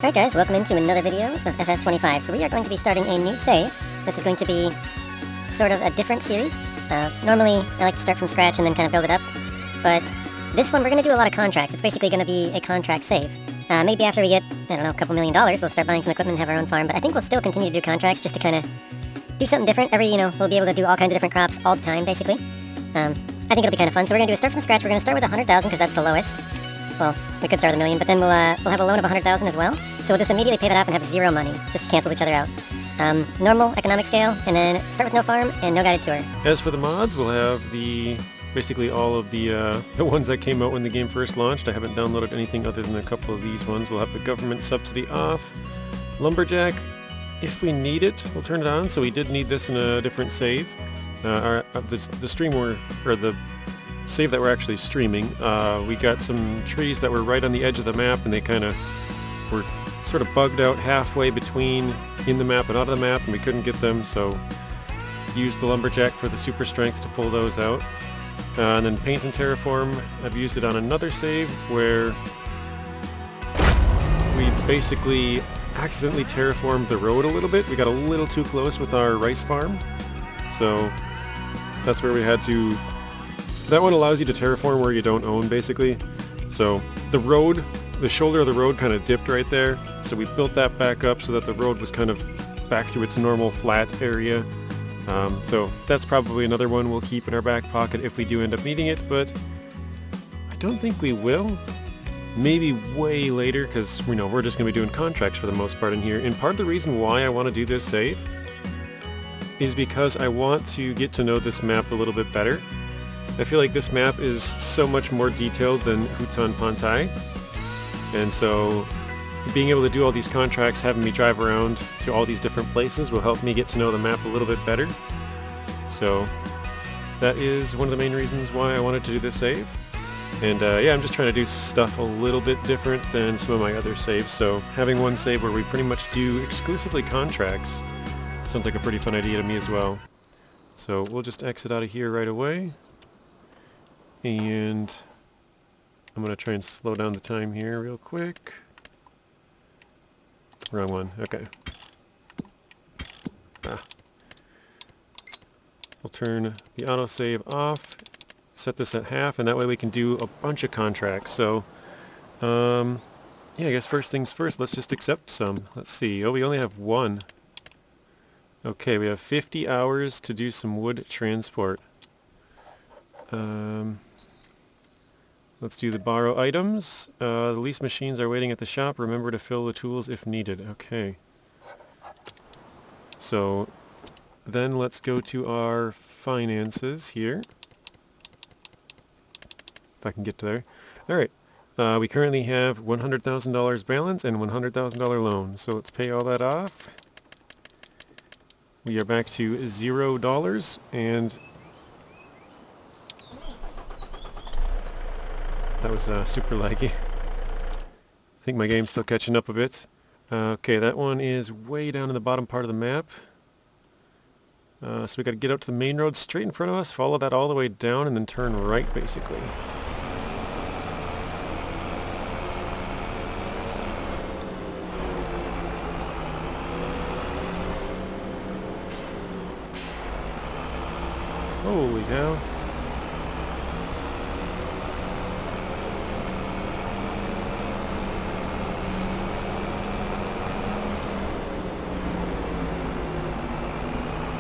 Alright guys, welcome into another video of FS25. So we are going to be starting a new save. This is going to be sort of a different series. Normally I like to start from scratch and then kind of build it up. But this one we're going to do a lot of contracts. It's basically going to be a contract save. Maybe after we get, I don't know, a couple $1 million, we'll start buying some equipment and have our own farm. But I think we'll still continue to do contracts just to kind of do something different. We'll be able to do all kinds of different crops all the time, basically. I think it'll be kind of fun. So we're going to do a start from scratch. We're going to start with 100,000 because that's the lowest. Well, we could start with $1 million, but then we'll have a loan of 100,000 as well. So we'll just immediately pay that off and have zero money. Just cancel each other out. Normal economic scale, and then start with no farm and no guided tour. As for the mods, we'll have basically all of the ones that came out when the game first launched. I haven't downloaded anything other than a couple of these ones. We'll have the government subsidy off. Lumberjack, if we need it, we'll turn it on. So we did need this in a different save. The save that we're actually streaming, we got some trees that were right on the edge of the map, and they kind of were sort of bugged out halfway between in the map and out of the map, and we couldn't get them, so used the lumberjack for the super strength to pull those out. And then paint and terraform, I've used it on another save where we basically accidentally terraformed the road a little bit. We got a little too close with our rice farm, so that's where we had to. That one allows you to terraform where you don't own, basically. So the road, the shoulder of the road kind of dipped right there, so we built that back up so that the road was kind of back to its normal flat area. So that's probably another one we'll keep in our back pocket if we do end up needing it, but I don't think we will. Maybe way later, because we're just going to be doing contracts for the most part in here. And part of the reason why I want to do this save is because I want to get to know this map a little bit better. I feel like this map is so much more detailed than Hutan Pantai, and so being able to do all these contracts, having me drive around to all these different places will help me get to know the map a little bit better. So that is one of the main reasons why I wanted to do this save. And yeah, I'm just trying to do stuff a little bit different than some of my other saves, so having one save where we pretty much do exclusively contracts sounds like a pretty fun idea to me as well. So we'll just exit out of here right away. And I'm going to try and slow down the time here real quick. Wrong one. Okay. We'll turn the autosave off, set this at half, and that way we can do a bunch of contracts. So, yeah, I guess first things first, let's just accept some. Let's see. Oh, we only have one. Okay, we have 50 hours to do some wood transport. Let's do the borrow items. The lease machines are waiting at the shop. Remember to fill the tools if needed. Okay. So then let's go to our finances here. If I can get to there. Alright. We currently have $100,000 balance and $100,000 loan. So let's pay all that off. We are back to $0 and that was super laggy. I think my game's still catching up a bit. Okay, that one is way down in the bottom part of the map. So we got to get out to the main road straight in front of us, follow that all the way down, and then turn right, basically. Holy cow.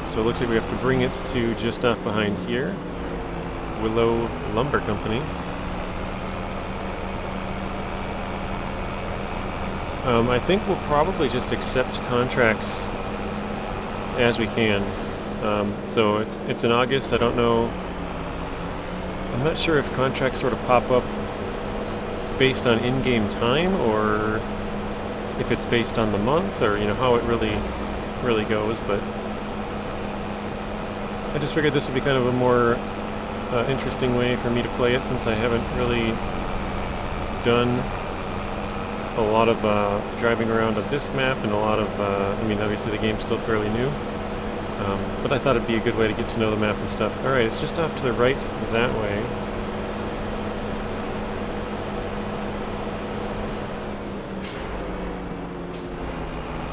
So it looks like we have to bring it to just off behind here. Willow Lumber Company. I think we'll probably just accept contracts as we can. So it's in August, I don't know. I'm not sure if contracts sort of pop up based on in-game time, or if it's based on the month, or how it really goes, but I just figured this would be kind of a more interesting way for me to play it, since I haven't really done a lot of driving around on this map, and a lot of, obviously the game's still fairly new, but I thought it'd be a good way to get to know the map and stuff. Alright, it's just off to the right that way.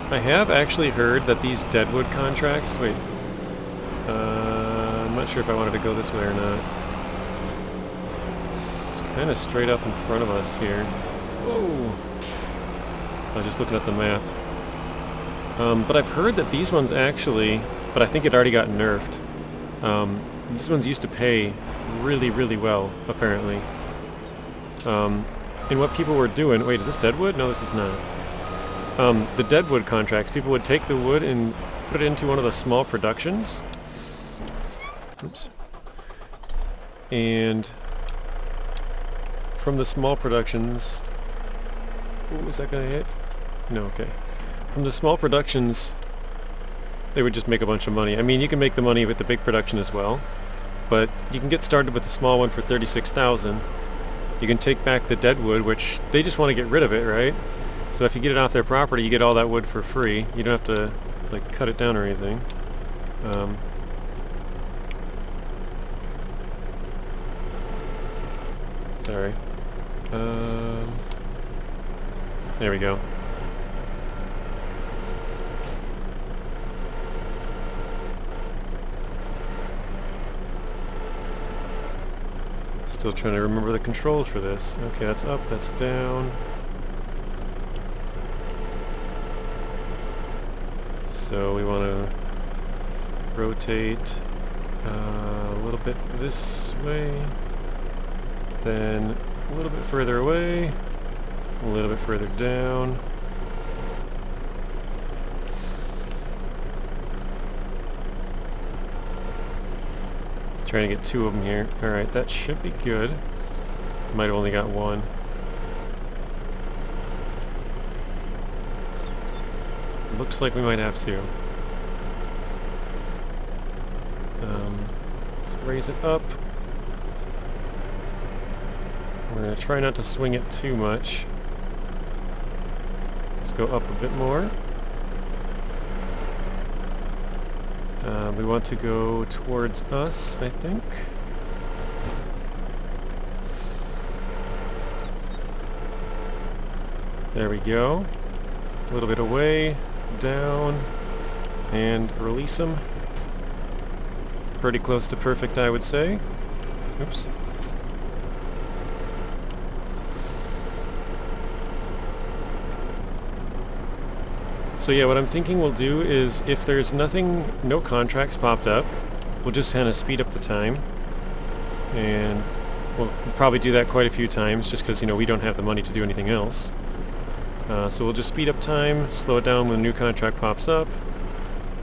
I have actually heard that these deadwood contracts... Wait. I'm not sure if I wanted to go this way or not. It's kind of straight up in front of us here. Whoa! I was just looking at the map. But I've heard that these ones actually... But I think it already got nerfed. These ones used to pay really, really well, apparently. And what people were doing... Wait, is this deadwood? No, this is not. The deadwood contracts, people would take the wood and put it into one of the small productions. Oops. And from the small productions... Ooh, is that going to hit? No, okay. From the small productions, they would just make a bunch of money. I mean, you can make the money with the big production as well, but you can get started with the small one for $36,000. You can take back the deadwood, which they just want to get rid of it, right? So if you get it off their property, you get all that wood for free. You don't have to, like, cut it down or anything. Sorry. There we go. Still trying to remember the controls for this. Okay, that's up, that's down. So we want to rotate a little bit this way, then a little bit further away, a little bit further down. Trying to get two of them here. Alright, that should be good. Might have only got one. Looks like we might have to. Let's raise it up. We're going to try not to swing it too much. Let's go up a bit more. We want to go towards us, I think. There we go. A little bit away, down, and release them. Pretty close to perfect, I would say. Oops. So yeah, what I'm thinking we'll do is, if there's no contracts popped up, we'll just kind of speed up the time. And we'll probably do that quite a few times, just because, you know, we don't have the money to do anything else. So we'll just speed up time, slow it down when a new contract pops up.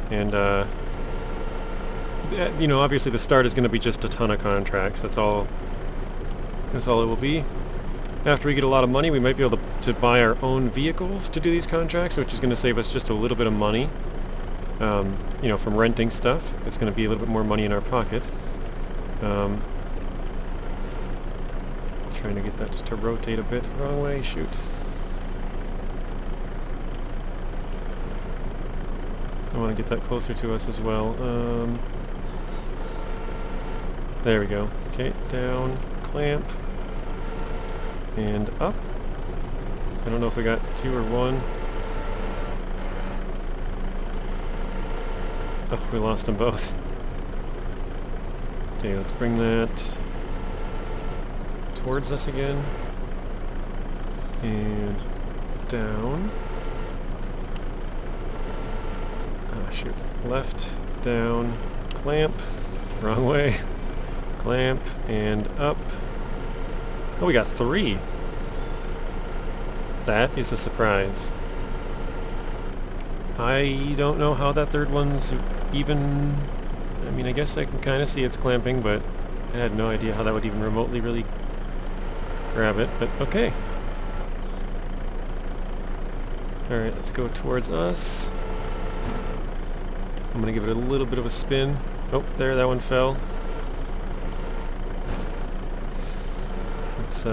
And, you know, obviously the start is going to be just a ton of contracts. That's all it will be. After we get a lot of money, we might be able to buy our own vehicles to do these contracts, which is going to save us just a little bit of money. You know, from renting stuff. It's going to be a little bit more money in our pocket. Trying to get that just to rotate a bit. Wrong way, shoot. I want to get that closer to us as well. There we go. Okay, down, clamp. And up. I don't know if we got two or one. Oh, we lost them both. Okay, let's bring that towards us again. And down. Oh, shoot. Left, down, clamp. Wrong way. Clamp, and up. Oh, we got three. That is a surprise. I don't know how that third one's even... I mean, I guess I can kind of see it's clamping, but I had no idea how that would even remotely really grab it, but okay. Alright, let's go towards us. I'm going to give it a little bit of a spin. Oh, there, that one fell. Let's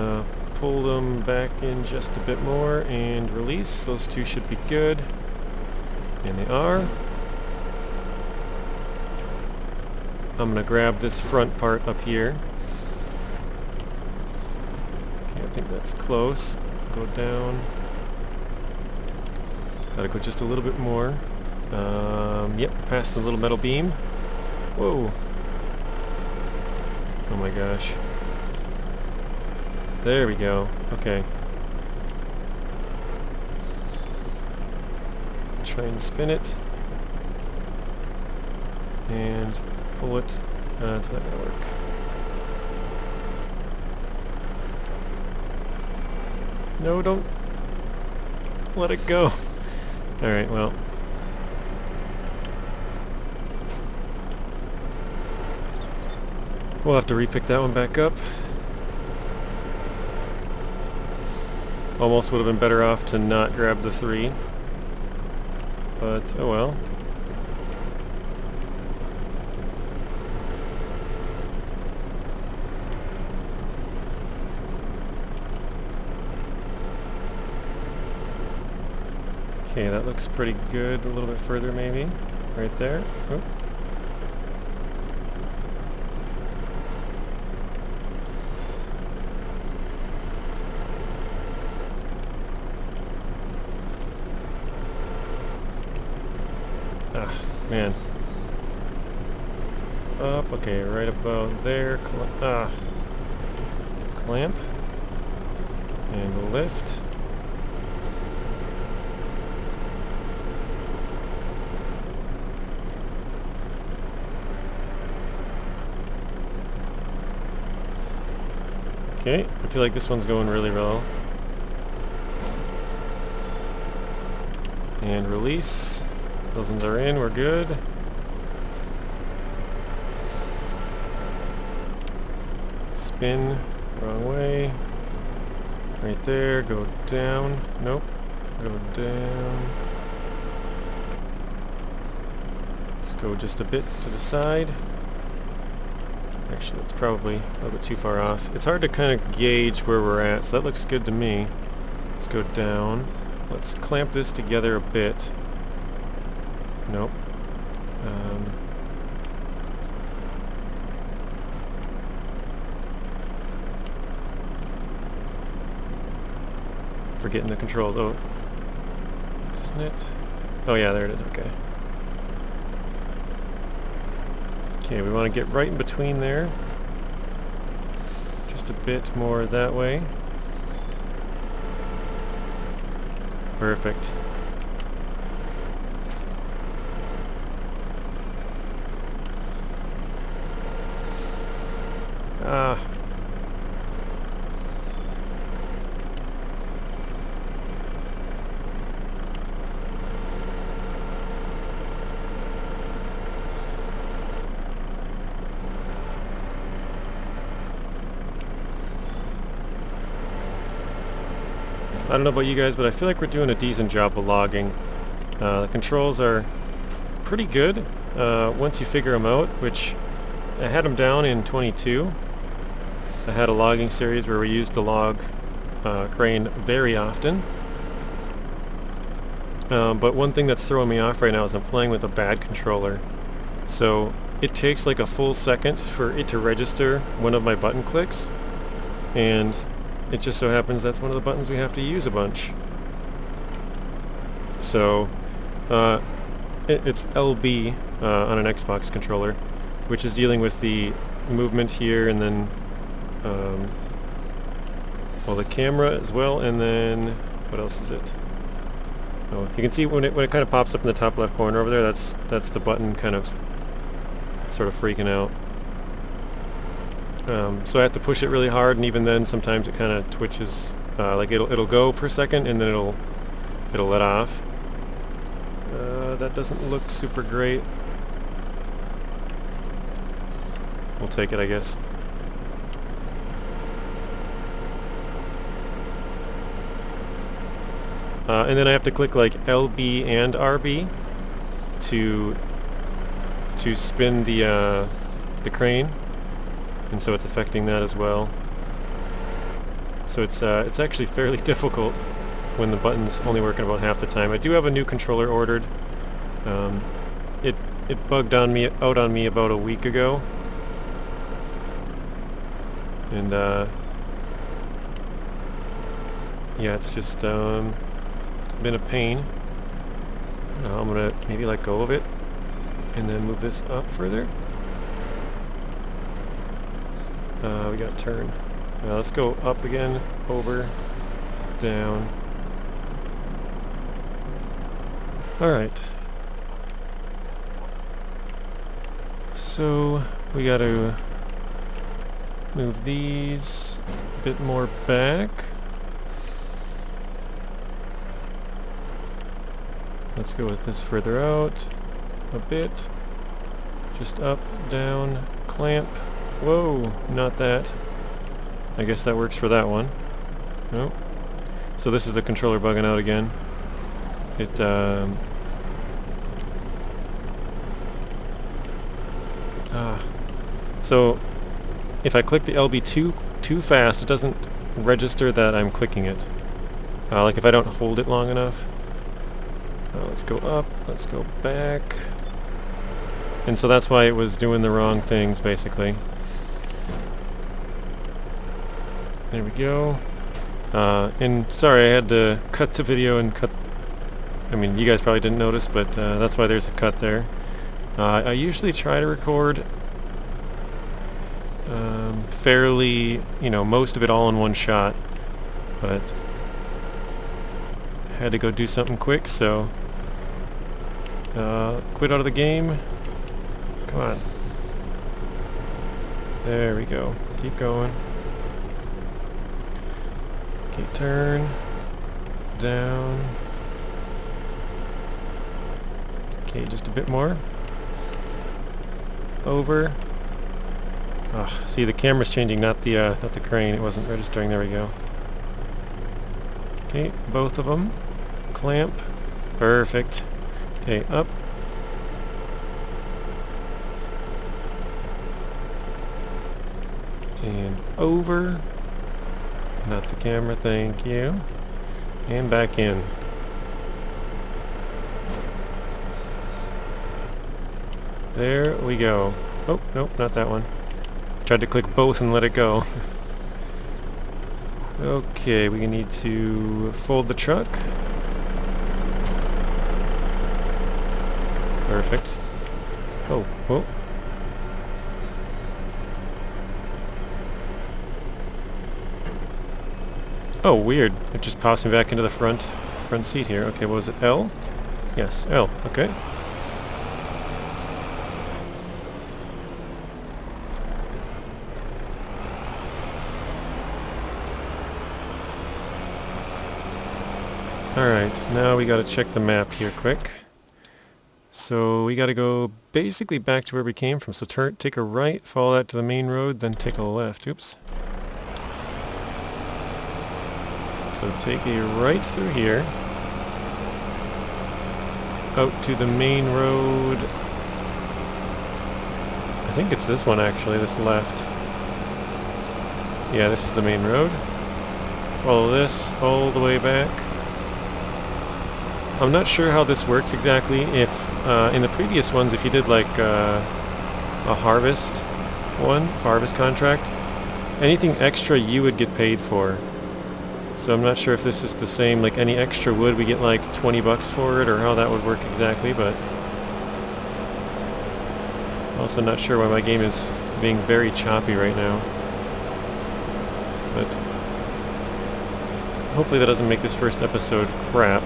pull them back in just a bit more and release. Those two should be good. And they are. I'm going to grab this front part up here. Okay, I think that's close. Go down. Gotta go just a little bit more. Yep, past the little metal beam. Whoa. Oh my gosh. There we go. Okay. Try and spin it. And pull it. It's not gonna work. No, don't let it go. Alright, well. We'll have to repick that one back up. Almost would have been better off to not grab the 3. But, oh well. Okay, that looks pretty good. A little bit further maybe. Right there. Oh. Ah, man. Up, okay, right about there. Clamp. And lift. Okay, I feel like this one's going really well. And release. Those ones are in, we're good. Spin, wrong way. Right there, go down. Nope, go down. Let's go just a bit to the side. Actually, that's probably a little bit too far off. It's hard to kind of gauge where we're at, so that looks good to me. Let's go down. Let's clamp this together a bit. Nope. Forgetting the controls. Oh, isn't it? Oh yeah, there it is. Okay. Okay, we want to get right in between there. Just a bit more that way. Perfect. Ah. I don't know about you guys, but I feel like we're doing a decent job of logging. The controls are pretty good once you figure them out, which I had them down in 22. I had a logging series where we used the log crane very often. But one thing that's throwing me off right now is I'm playing with a bad controller. So it takes like a full second for it to register one of my button clicks, and it just so happens that's one of the buttons we have to use a bunch. So it's LB on an Xbox controller, which is dealing with the movement here, and then well, the camera as well, and then what else is it? Oh, you can see when it kind of pops up in the top left corner over there, that's the button kind of sort of freaking out. So I have to push it really hard, and even then sometimes it kind of twitches. Like it'll go for a second and then it'll let off. That doesn't look super great. We'll take it, I guess. And then I have to click like LB and RB to spin the crane, and so it's affecting that as well. So it's actually fairly difficult when the button's only working about half the time. I do have a new controller ordered. It bugged out on me about a week ago, and yeah, it's just been a pain. Now I'm gonna maybe let go of it and then move this up further. We gotta turn. Now let's go up again, over, down. Alright. So we gotta move these a bit more back. Let's go with this further out a bit. Just up, down, clamp. Whoa, not that. I guess that works for that one. Nope. So this is the controller bugging out again. It, so if I click the LB too fast, it doesn't register that I'm clicking it. Like if I don't hold it long enough. Let's go up, let's go back. And so that's why it was doing the wrong things, basically. There we go. And sorry, I had to cut the video and cut... I mean, you guys probably didn't notice, but that's why there's a cut there. I usually try to record fairly, most of it all in one shot, but I had to go do something quick, so quit out of the game. Come on. There we go. Keep going. Okay, turn. Down. Okay, just a bit more. Over. Oh, see, the camera's changing, not the crane. It wasn't registering. There we go. Okay, both of them. Clamp. Perfect. Okay, up. And over. Not the camera, thank you. And back in. There we go. Oh, nope, not that one. Tried to click both and let it go. Okay, we need to fold the truck. Perfect. Oh, whoa. Oh, weird. It just pops me back into the front seat here. Okay, what was it? L? Yes, L. Okay. Alright, now we gotta check the map here quick. So we gotta go basically back to where we came from. So take a right, follow that to the main road, then take a left. Oops. So take a right through here, out to the main road. I think it's this one actually, this left. Yeah, this is the main road. Follow this all the way back. I'm not sure how this works exactly. If in the previous ones, if you did like a harvest contract, anything extra you would get paid for. So I'm not sure if this is the same, like any extra wood we get like 20 bucks for it, or how that would work exactly, but I'm also not sure why my game is being very choppy right now. But hopefully that doesn't make this first episode crap.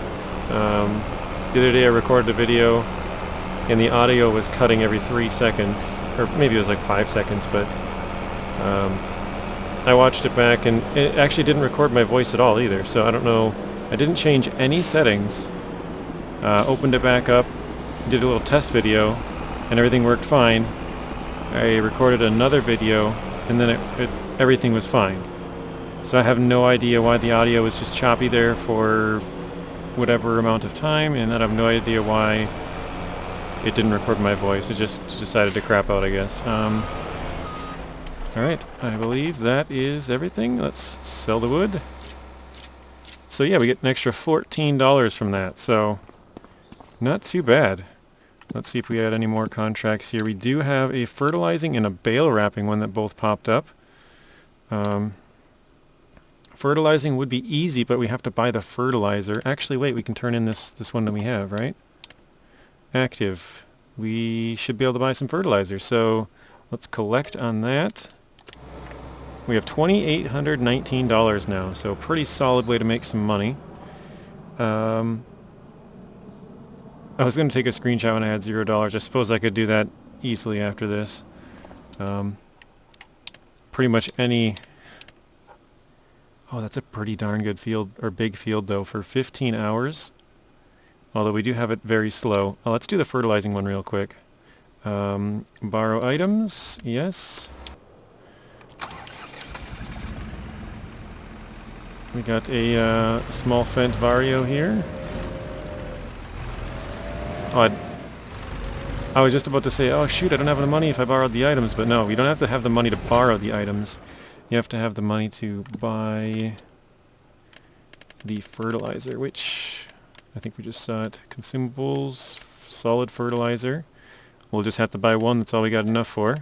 The other day I recorded a video and the audio was cutting every 3 seconds, or maybe it was like 5 seconds, but I watched it back and it actually didn't record my voice at all either, so I don't know. I didn't change any settings. Opened it back up, did a little test video, and everything worked fine. I recorded another video and then everything was fine. So I have no idea why the audio was just choppy there for whatever amount of time, and I have no idea why it didn't record my voice. It just decided to crap out, I guess. Alright, I believe that is everything. Let's sell the wood. So yeah, we get an extra $14 from that, so not too bad. Let's see if we had any more contracts here. We do have a fertilizing and a bale wrapping one that both popped up. Fertilizing would be easy, but we have to buy the fertilizer. Actually, wait, we can turn in this one that we have, right? active. We should be able to buy some fertilizer, so let's collect on that. We have $2,819 now, so a pretty solid way to make some money. I was going to take a screenshot when I had $0. I suppose I could do that easily after this. Pretty much any... Oh, that's a pretty darn good field, or big field though, for 15 hours. Although we do have it very slow. Let's do the fertilizing one real quick. Borrow items, yes. We got a small Fent Vario here. Oh, I was just about to say, oh shoot, I don't have the money if I borrowed the items, but no, you don't have to have the money to borrow the items. You have to have the money to buy the fertilizer, which I think we just saw it. Consumables, solid fertilizer. We'll just have to buy one, that's all we got enough for.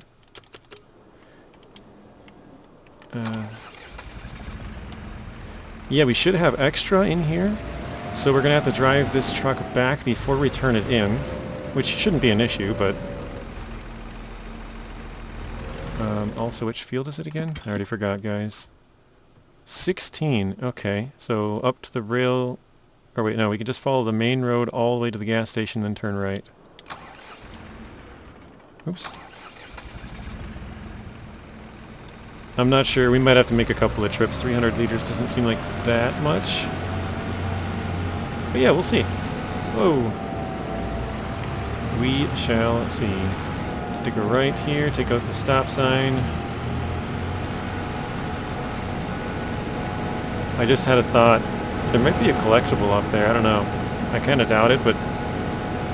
Yeah, we should have extra in here, so we're going to have to drive this truck back before we turn it in, which shouldn't be an issue, but... also, which field is it again? I already forgot, guys. 16, okay, so up to the rail... Or wait, no, we can just follow the main road all the way to the gas station, then turn right. Oops. I'm not sure, we might have to make a couple of trips. 300 liters doesn't seem like that much. But yeah, we'll see. Whoa. We shall see. Let's take a right here, take out the stop sign. I just had a thought. There might be a collectible up there, I don't know. I kind of doubt it, but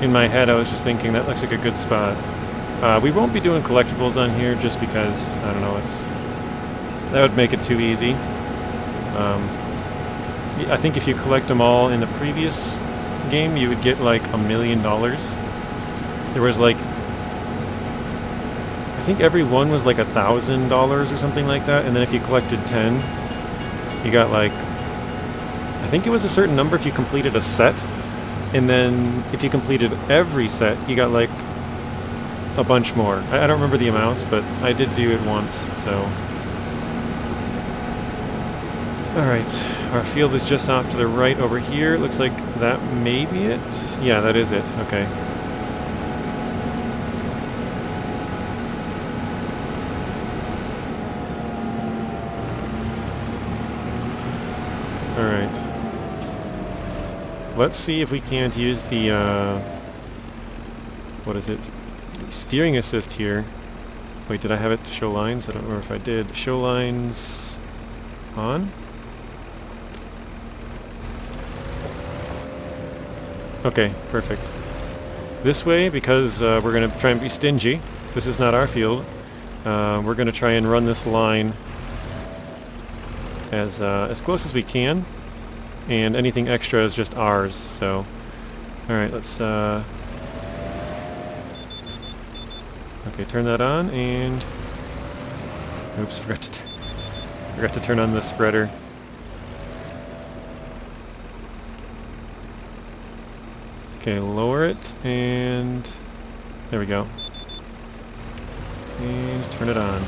in my head I was just thinking that looks like a good spot. We won't be doing collectibles on here just because, I don't know, that would make it too easy. I think if you collect them all in the previous game, you would get like $1 million. There was like, I think every one was like $1,000 or something like that, and then if you collected 10, you got like, I think it was a certain number if you completed a set, and then if you completed every set, you got like a bunch more. I don't remember the amounts, but I did do it once, so... Alright, our field is just off to the right over here. Looks like that may be it. Yeah, that is it. Okay. Alright. Let's see if we can't use the, what is it? The steering assist here. Wait, did I have it to show lines? I don't remember if I did. Show lines on? Okay, perfect. This way, because we're going to try and be stingy, this is not our field, we're going to try and run this line as close as we can, and anything extra is just ours, so... Alright, let's... Okay, turn that on, and... Oops, forgot to turn on the spreader. Okay, lower it, and there we go. And turn it on.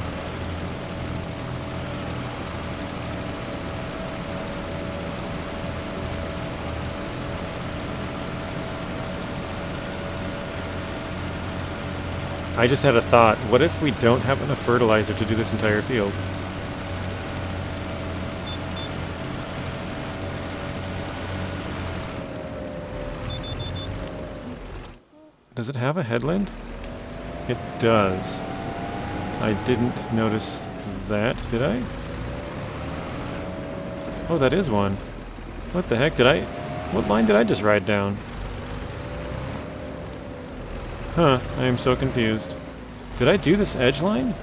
I just had a thought. What if we don't have enough fertilizer to do this entire field? Does it have a headland? It does. I didn't notice that, did I? Oh, that is one. What the heck did I... What line did I just ride down? Huh, I am so confused. Did I do this edge line?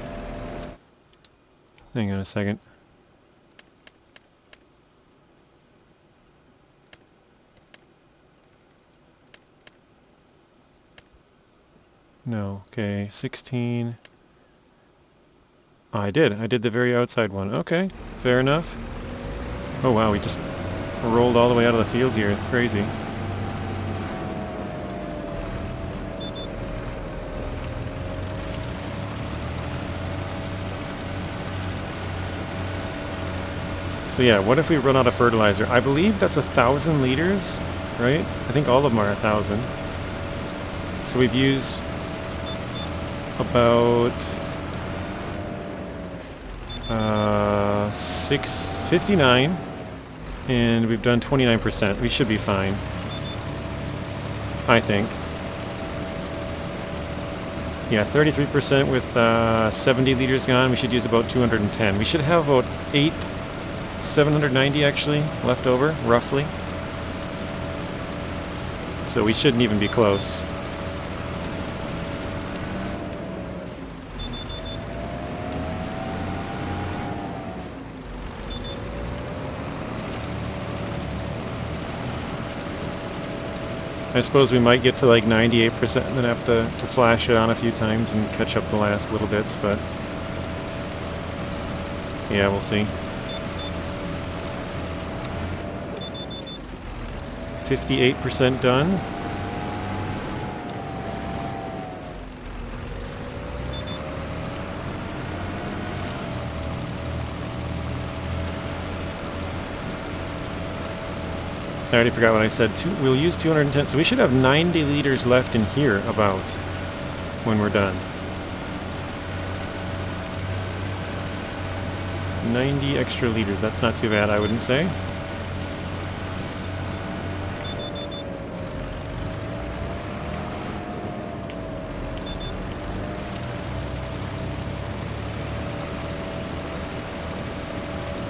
Hang on a second. No, okay, 16. Oh, I did the very outside one. Okay, fair enough. Oh wow, we just rolled all the way out of the field here. Crazy. So yeah, what if we run out of fertilizer? I believe that's 1,000 liters, right? I think all of them are 1,000. So we've used about 659, and we've done 29%. We should be fine, I think. Yeah, 33% with 70 liters gone. We should use about 210. We should have about 790 actually left over, roughly. So we shouldn't even be close. I suppose we might get to like 98% and then have to flash it on a few times and catch up the last little bits, but yeah, we'll see. 58% done. I already forgot what I said. We'll use 210, so we should have 90 liters left in here about when we're done. 90 extra liters, that's not too bad, I wouldn't say.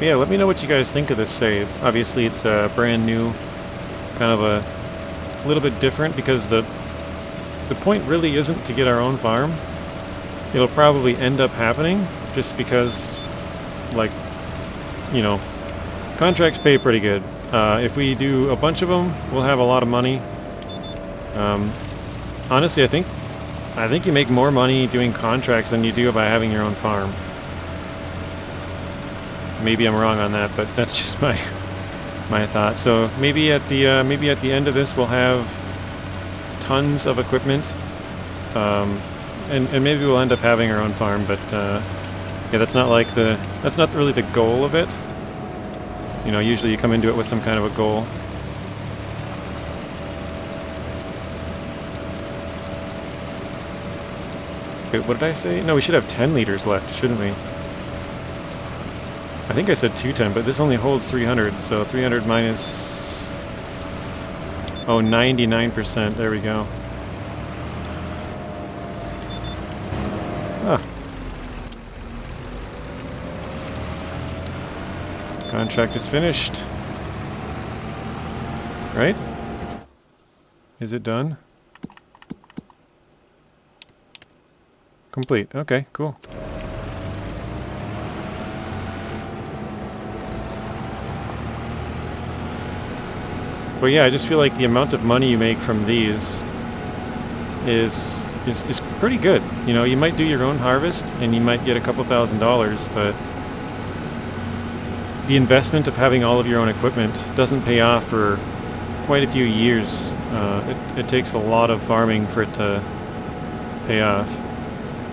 Yeah, let me know what you guys think of this save. Obviously it's brand new, kind of a little bit different because the point really isn't to get our own farm. It'll probably end up happening just because, like, you know, contracts pay pretty good. If we do a bunch of them, we'll have a lot of money. Honestly, I think you make more money doing contracts than you do by having your own farm. Maybe I'm wrong on that, but that's just my thought. So maybe at the end of this we'll have tons of equipment, and maybe we'll end up having our own farm. But yeah, that's not really the goal of it. You know, usually you come into it with some kind of a goal. Wait, what did I say? No, we should have 10 liters left, shouldn't we? I think I said 210, but this only holds 300, so 300 minus... Oh, 99%, there we go. Ah. Contract is finished. Right? Is it done? Complete, okay, cool. But yeah, I just feel like the amount of money you make from these is pretty good. You know, you might do your own harvest and you might get a couple $1,000s, but the investment of having all of your own equipment doesn't pay off for quite a few years. It takes a lot of farming for it to pay off.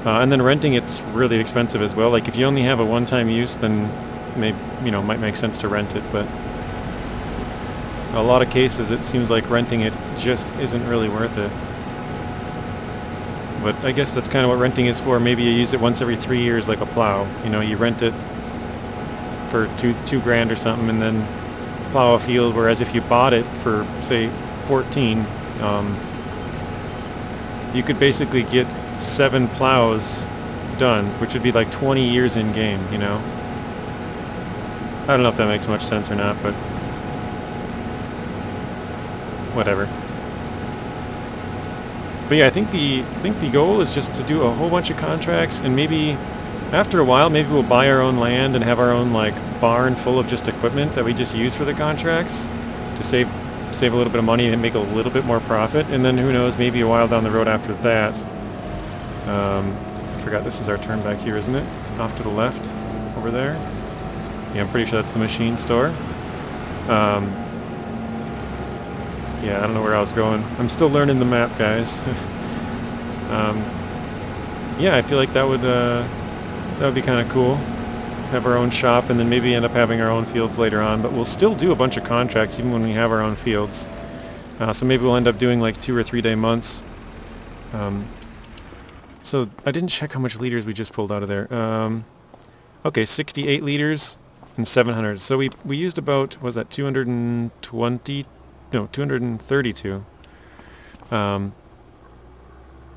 And then renting, it's really expensive as well. Like if you only have a one-time use, then maybe, you know, it might make sense to rent it, but a lot of cases it seems like renting it just isn't really worth it. But I guess that's kind of what renting is for. Maybe you use it once every 3 years like a plow. You know, you rent it for two grand or something and then plow a field, whereas if you bought it for, say, 14, you could basically get 7 plows done, which would be like 20 years in game, you know? I don't know if that makes much sense or not, but whatever. But yeah, I think the goal is just to do a whole bunch of contracts, and maybe after a while, maybe we'll buy our own land and have our own like barn full of just equipment that we just use for the contracts to save a little bit of money and make a little bit more profit. And then who knows, maybe a while down the road after that. I forgot this is our turn back here, isn't it? Off to the left, over there. Yeah, I'm pretty sure that's the machine store. Yeah, I don't know where I was going. I'm still learning the map, guys. Yeah, I feel like that would be kind of cool. have our own shop, and then maybe end up having our own fields later on. But we'll still do a bunch of contracts even when we have our own fields. So maybe we'll end up doing like 2 or 3 day months. So I didn't check how much liters we just pulled out of there. Okay, 68 liters and 700. So we used about, what was that, 220? No, 232.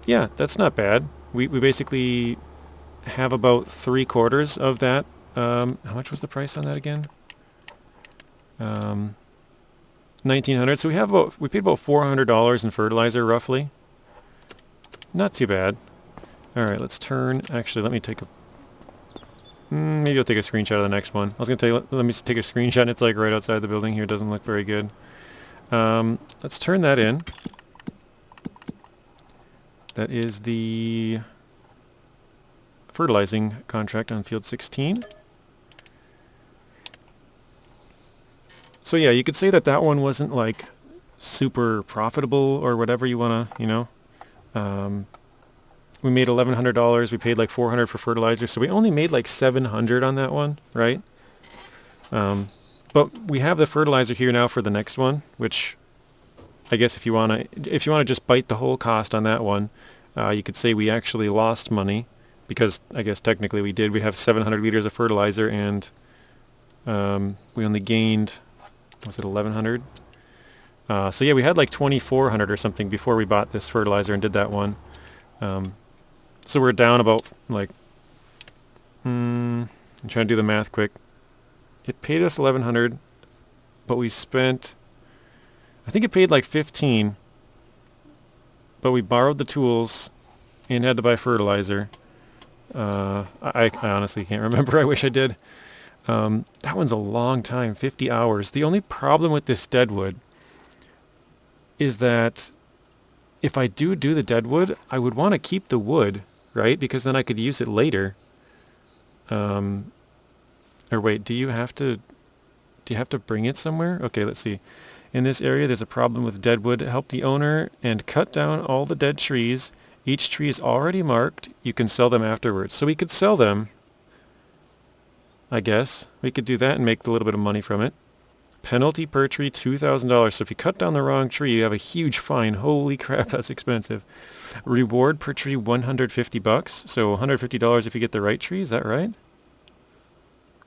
Yeah, that's not bad. We basically have about 3/4 of that. How much was the price on that again? 1,900. So we paid about $400 in fertilizer roughly. Not too bad. All right, let's turn. Actually, let me take a. Maybe I'll take a screenshot of the next one. I was gonna tell you, let me just take a screenshot. And it's like right outside the building here. It doesn't look very good. Let's turn that in. That is the fertilizing contract on field 16. So yeah, you could say that that one wasn't like super profitable or whatever you want to, you know. We made $1,100. We paid like $400 for fertilizer, so we only made like $700 on that one, right? But we have the fertilizer here now for the next one, which I guess if you wanna just bite the whole cost on that one, you could say we actually lost money, because I guess technically we did. We have 700 liters of fertilizer, and we only gained, was it 1,100? So yeah, we had like 2,400 or something before we bought this fertilizer and did that one. So we're down about like, I'm trying to do the math quick. It paid us 1,100, but we spent, I think it paid like 15, but we borrowed the tools and had to buy fertilizer. I honestly can't remember. I wish I did. That one's a long time, 50 hours. The only problem with this deadwood is that if I do the deadwood, I would want to keep the wood, right? Because then I could use it later. Or wait, do you have to bring it somewhere? Okay, let's see. In this area, there's a problem with deadwood. Help the owner and cut down all the dead trees. Each tree is already marked. You can sell them afterwards. So we could sell them, I guess. We could do that and make a little bit of money from it. Penalty per tree, $2,000. So if you cut down the wrong tree, you have a huge fine. Holy crap, that's expensive. Reward per tree, $150. So $150 if you get the right tree. Is that right?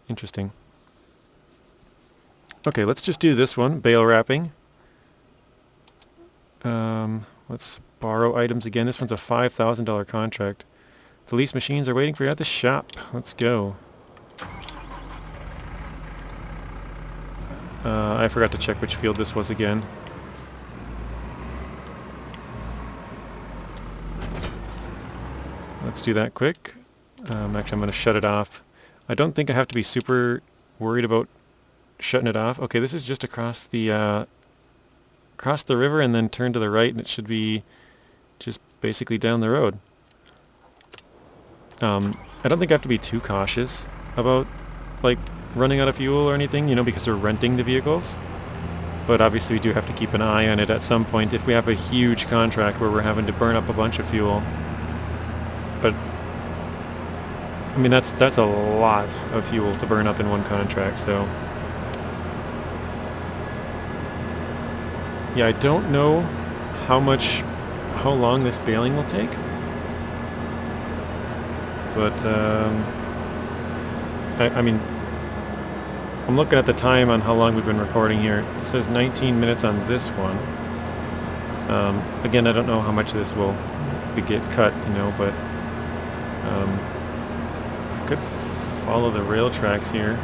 Interesting. Okay, let's just do this one. Bale wrapping. Let's borrow items again. This one's a $5,000 contract. The lease machines are waiting for you at the shop. Let's go. I forgot to check which field this was again. Let's do that quick. Actually, I'm going to shut it off. I don't think I have to be super worried about shutting it off. Okay, this is just across the river and then turn to the right, and it should be just basically down the road. I don't think I have to be too cautious about like running out of fuel or anything, you know, because we're renting the vehicles. But obviously we do have to keep an eye on it at some point if we have a huge contract where we're having to burn up a bunch of fuel. But I mean, that's a lot of fuel to burn up in one contract, so yeah, I don't know how long this baling will take, but I mean, I'm looking at the time on how long we've been recording here. It says 19 minutes on this one. Again, I don't know how much of this will get cut, you know, but I could follow the rail tracks here.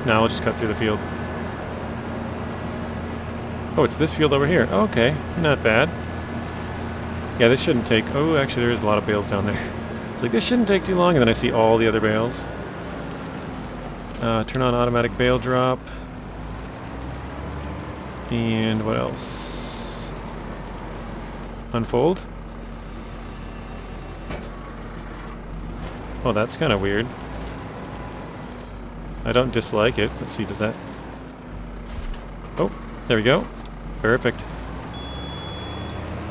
No, I'll just cut through the field. Oh, it's this field over here. Okay, not bad. Yeah, this shouldn't take... Oh, actually, there is a lot of bales down there. It's like, this shouldn't take too long, and then I see all the other bales. Turn on automatic bale drop. And what else? Unfold. Oh, that's kind of weird. I don't dislike it. Let's see, does that... Oh, there we go. Perfect.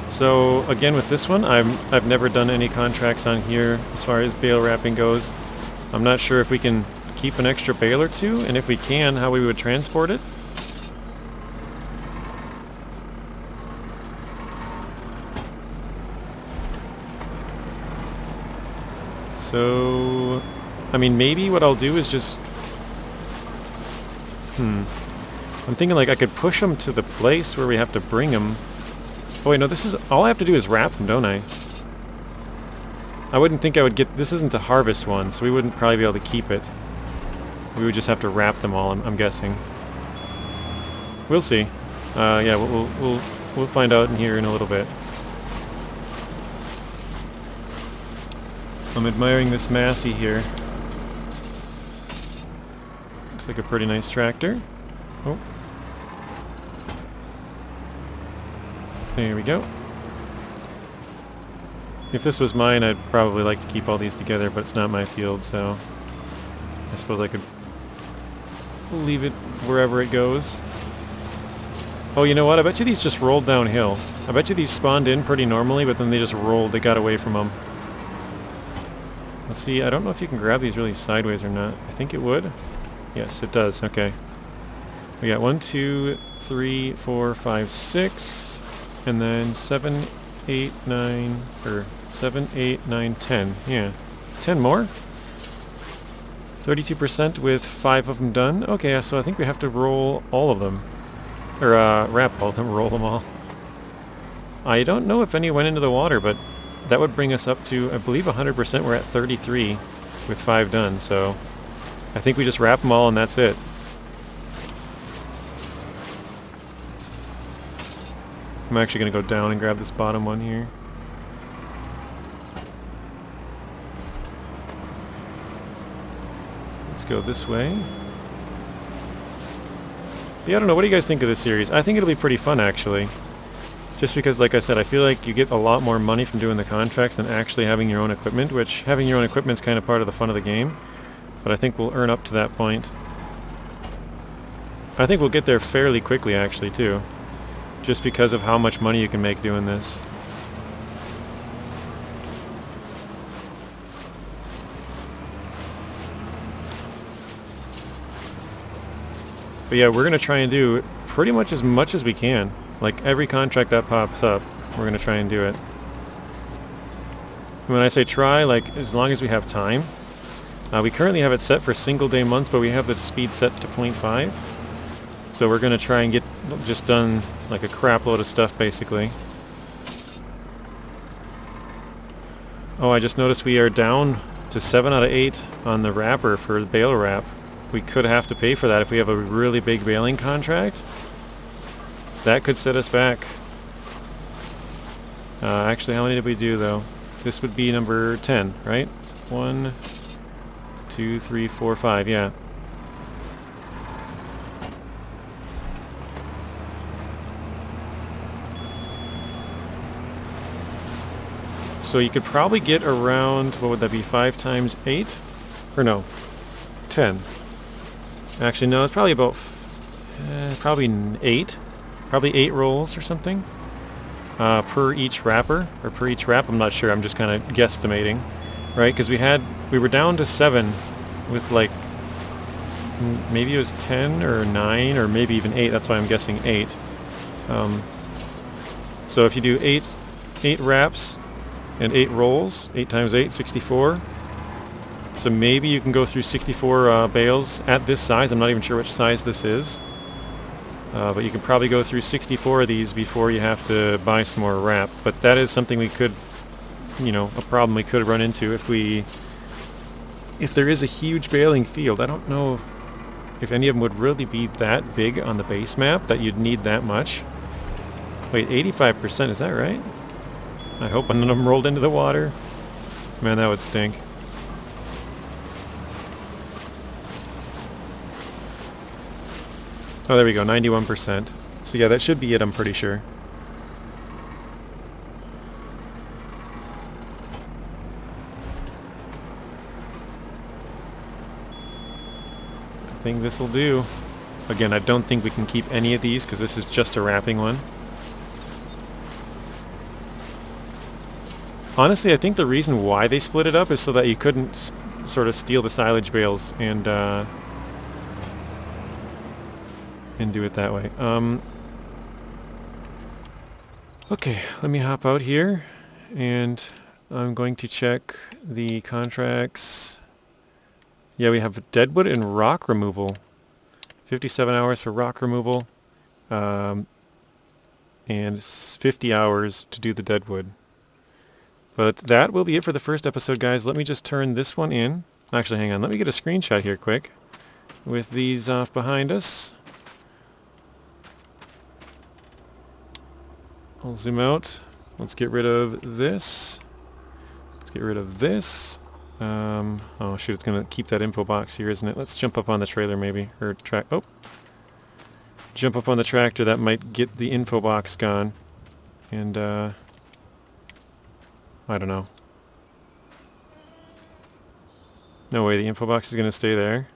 So again, with this one, I've never done any contracts on here as far as bale wrapping goes. I'm not sure if we can keep an extra bale or two, and if we can, how we would transport it. So, I mean, maybe what I'll do is just... I'm thinking like I could push them to the place where we have to bring them. Oh wait, no, this is... All I have to do is wrap them, don't I? I wouldn't think I would get... This isn't a harvest one, so we wouldn't probably be able to keep it. We would just have to wrap them all, I'm guessing. We'll see. Yeah, we'll find out in here in a little bit. I'm admiring this Massey here. Looks like a pretty nice tractor. Oh. There we go. If this was mine, I'd probably like to keep all these together, but it's not my field, so I suppose I could leave it wherever it goes. Oh, you know what? I bet you these just rolled downhill. I bet you these spawned in pretty normally, but then they just rolled. They got away from them. Let's see. I don't know if you can grab these really sideways or not. I think it would. Yes, it does. Okay. We got 1, 2, 3, 4, 5, 6, and then 7, 8, 9, or 7, 8, 9, 10. Yeah. 10 more? 32% with 5 of them done. Okay, so I think we have to roll all of them. Or, wrap all of them, roll them all. I don't know if any went into the water, but that would bring us up to, I believe, 100%. We're at 33 with 5 done, so I think we just wrap them all and that's it. I'm actually going to go down and grab this bottom one here. Let's go this way. Yeah, I don't know. What do you guys think of this series? I think it'll be pretty fun, actually. Just because, like I said, I feel like you get a lot more money from doing the contracts than actually having your own equipment, which having your own equipment is kind of part of the fun of the game. But I think we'll earn up to that point. I think we'll get there fairly quickly, actually, too. Just because of how much money you can make doing this. But yeah, we're going to try and do pretty much as we can. Like, every contract that pops up, we're going to try and do it. When I say try, like, as long as we have time. We currently have it set for single day months, but we have the speed set to 0.5. So we're going to try and get just done like a crap load of stuff, basically. Oh, I just noticed we are down to 7 out of 8 on the wrapper for the Bale wrap. We could have to pay for that if we have a really big baling contract. That could set us back. Actually, how many did we do, though? This would be number 10, right? 1, 2, 3, 4, 5, yeah. So you could probably get around, what would that be, 5 times 8? Or no, 10. Actually, no, it's probably about, probably 8. Probably 8 rolls or something. Per each wrapper, or per each wrap, I'm not sure, I'm just kind of guesstimating. Right, because we were down to 7 with like, maybe it was 10 or 9 or maybe even 8, that's why I'm guessing 8. So if you do 8 wraps and 8 rolls, 8 times 8, 64. So maybe you can go through 64 bales at this size. I'm not even sure which size this is. But you can probably go through 64 of these before you have to buy some more wrap. But that is something we could, you know, a problem we could run into if there is a huge baling field. I don't know if any of them would really be that big on the base map that you'd need that much. Wait, 85%, is that right? I hope none of them rolled into the water. Man, that would stink. Oh, there we go, 91%. So yeah, that should be it, I'm pretty sure. I think this will do. Again, I don't think we can keep any of these because this is just a wrapping one. Honestly, I think the reason why they split it up is so that you couldn't sort of steal the silage bales and do it that way. Okay, let me hop out here, and I'm going to check the contracts. Yeah, we have deadwood and rock removal. 57 hours for rock removal, and 50 hours to do the deadwood. But that will be it for the first episode, guys. Let me just turn this one in. Actually, hang on. Let me get a screenshot here quick with these off behind us. I'll zoom out. Let's get rid of this. Let's get rid of this. Oh shoot, it's gonna keep that info box here, isn't it? Let's jump up on the trailer maybe, or jump up on the tractor. That might get the info box gone. And I don't know. No way, the info box is gonna stay there.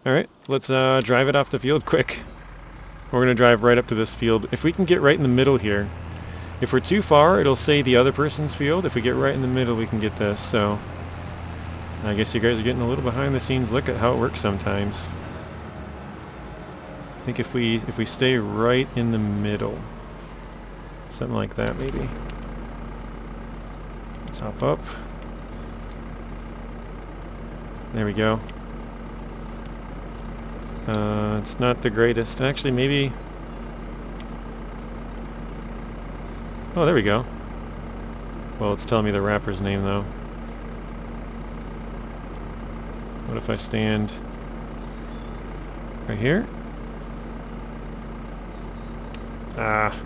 Alright, let's drive it off the field quick. We're gonna drive right up to this field. If we can get right in the middle here. If we're too far, it'll say the other person's field. If we get right in the middle, we can get this. So I guess you guys are getting a little behind the scenes look at how it works sometimes. I think if we stay right in the middle, something like that maybe. Let's hop up. There we go. It's not the greatest. Actually, maybe... Oh, there we go. Well, it's telling me the rapper's name, though. What if I stand right here? Ah.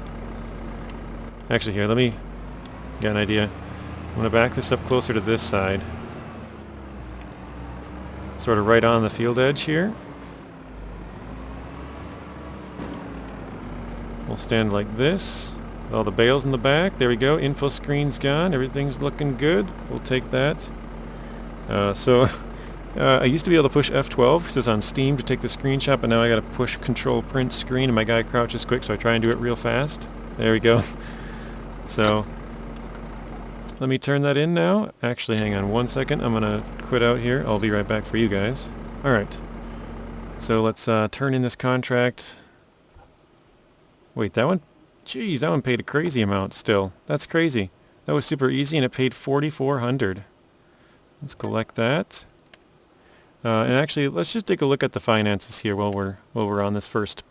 Actually, here, let me get an idea. I'm going to back this up closer to this side. Sort of right on the field edge here. We'll stand like this. All the bales in the back. There we go. Info screen's gone. Everything's looking good. We'll take that. I used to be able to push F12, so it's on Steam to take the screenshot, but now I got to push Control Print Screen, and my guy crouches quick, so I try and do it real fast. There we go. So let me turn that in now. Actually, hang on one second. I'm gonna quit out here. I'll be right back for you guys. All right. So let's turn in this contract. Wait, that one? Jeez, that one paid a crazy amount still. That's crazy. That was super easy, and it paid $4,400. Let's collect that. And actually, let's just take a look at the finances here while we're on this first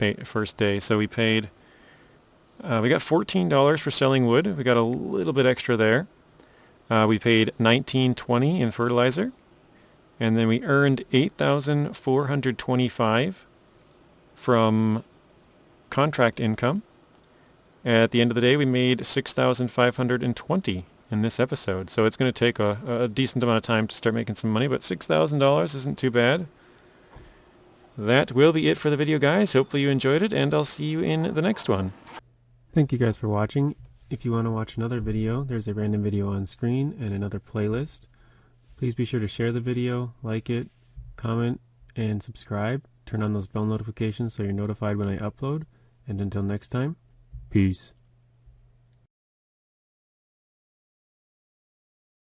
day. So we paid, we got $14 for selling wood. We got a little bit extra there. We paid $19.20 in fertilizer, and then we earned $8,425 from contract income. At the end of the day, we made $6,520 in this episode. So it's going to take a decent amount of time to start making some money, but $6,000 isn't too bad. That will be it for the video, guys. Hopefully you enjoyed it, and I'll see you in the next one. Thank you guys for watching. If you want to watch another video, there's a random video on screen and another playlist. Please be sure to share the video, like it, comment, and subscribe. Turn on those bell notifications so you're notified when I upload. And until next time, peace.